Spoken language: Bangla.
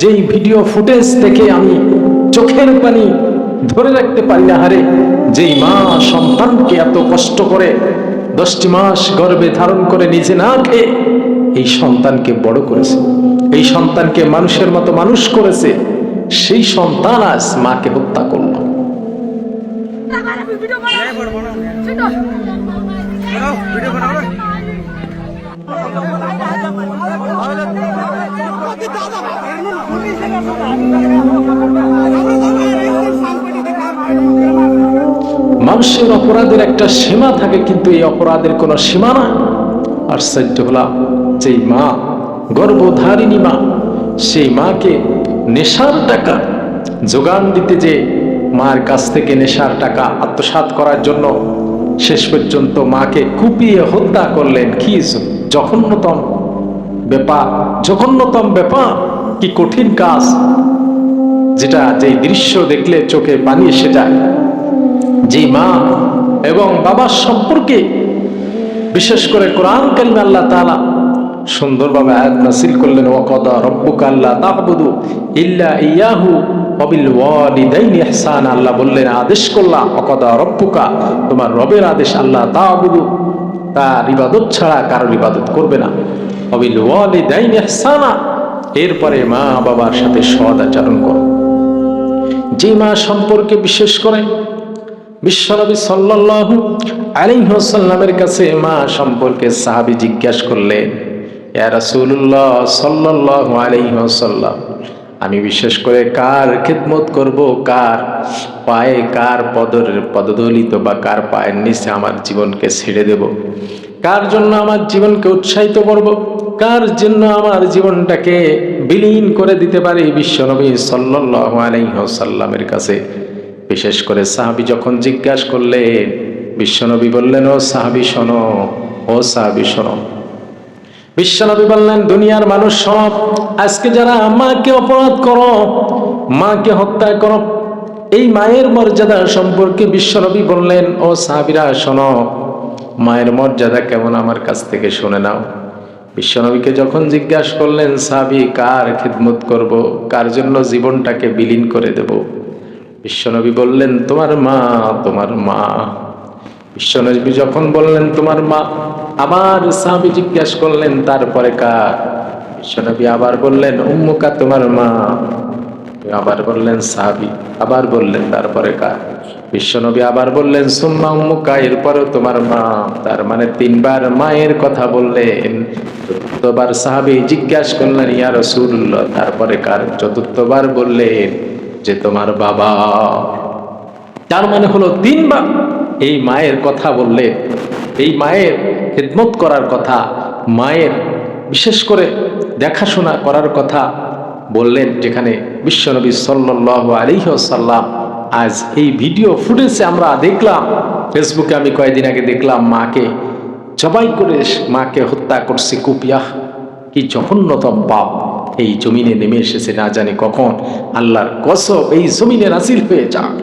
যেই ভিডিও ফুটেজ দেখে আমি চোখের পানি ধরে রাখতে পারি না। হারে, যেই মা সন্তানকে এত কষ্ট করে 10টি মাস গর্ভে ধারণ করে নিজে না খেয়ে এই সন্তানকে বড় করেছে, এই সন্তানকে মানুষের মতো মানুষ করেছে, সেই সন্তান আজ মাকে হত্যা করলো। মানুষের অপরাধের একটা সীমা থাকে, কিন্তু এই অপরাধের কোনো সীমা না। আর সত্য হলো যেই মা গর্ভধারিণী মা, সেই মাকে নেশার টাকা যোগান দিতে, যে মার কাছ থেকে নেশার টাকা আত্মসাৎ করার জন্য শেষ পর্যন্ত মাকে কুপিয়ে হত্যা করলেন। কি জঘন্যতম ব্যাপার, জঘন্যতম ব্যাপার, কি কঠিন কাজ, যেটা যেই দৃশ্য দেখলে চোখে পানি এসে যায়। যে মা এবং বাবার সম্পর্কে বিশেষ করে কোরআন কারিমে আল্লাহ তাআলা সুন্দরভাবে আয়াত নাযিল করলেন, ওয়াকাদা রাব্বুকা আল্লা তা'বুদু ইল্লা ইয়াহু ওয়া বিল ওয়ালিদাইনি ইহসানা। আল্লাহ বললেন, আদেশ করলাম, ওয়াকাদা রাব্বুকা, তোমার রবের আদেশ, আল্লাহ তা'বুদু, তার ইবাদত ছাড়া কারোর ইবাদত করবে না, ওয়া বিল ওয়ালিদাইনি ইহসানা, এরপরে মা বাবার সাথে সৎ আচরণ করো। যে মা সম্পর্কে বিশেষ করে বিশ্বনবী সাল্লাল্লাহু আলাইহি ওয়াসাল্লামের কাছে মা সম্পর্কে সাহাবী জিজ্ঞাসা করলেন, ইয়া রাসূলুল্লাহ সাল্লাল্লাহু আলাইহি ওয়াসাল্লাম, আমি বিশেষ করে কার খিদমত করব, কার পায়ে, কার পদদলিত বা কার পায়ের নিচে আমার জীবনকে ছেড়ে দেব, কার জন্য আমার জীবনকে উৎসাহিত করব, কার জন্য আমার জীবনটাকে বিলীন করে দিতে পারি। বিশ্বনবী সাল্লাল্লাহু আলাইহি ওয়াসাল্লামের কাছে বিশেষ করে সাহাবী যখন জিজ্ঞাসা করলেন, বিশ্বনবী বললেন, ও সাহাবী শোনো, ও সাহাবী শোনো। বিশ্বনবী বললেন, দুনিয়ার মানুষ সব, আজকে যারা মাকে অপরাধ করো, মাকে হত্যা করো, এই মায়ের মর্যাদা সম্পর্কে বিশ্বনবী বললেন, ও সাহাবীরা শোনো, মায়ের মর্যাদা কেমন আমার কাছ থেকে শুনে নাও। বিশ্বনবীকে যখন জিজ্ঞাসা করলেন সাহাবী, কার খিদমত করব, কার জন্য জীবনটাকে বিলীন করে দেব, বিশ্বনবী বললেন, তোমার মা, তোমার মা। বিশ্বনবী যখন বললেন তোমার মা, আবার সাহাবী জিজ্ঞাসা করলেন, তারপরে কার? বিশ্বনবী আবার বললেন, উম্মুকা, তোমার মা। আবার বললেন সাহাবী, আবার বললেন, তারপরে কার? বিশ্বনবী আবার বললেন, সুম্মা উম্মুকা, এরপরও তোমার মা। তার মানে 3বার মায়ের কথা বললেন। চতুর্থবার সাহাবী জিজ্ঞাসা করলেন, ইয়া রাসূলুল্লাহ, তারপরে কার? চতুর্থবার বললেন যে তোমার বাবা। তার মানে হলো 3বার এই মায়ের কথা বললে, এই মায়ের খিদমত করার কথা, মায়ের বিশেষ করে দেখাশোনা করার কথা বললেন, যেখানে বিশ্বনবী সাল্লাল্লাহু আলাইহি ওয়াসাল্লাম আজ এই ভিডিও ফুটেজে আমরা দেখলাম, ফেসবুকে আমি কয়েকদিন আগে দেখলাম, মাকে জবাই করে মাকে হত্যা করছে কুপিয়া। কি জঘন্যতম পাপ এই জমিনে নেমে এসেছে, না জানি কখন আল্লাহর কসম এই জমিনে নাযিল হয়ে যাক।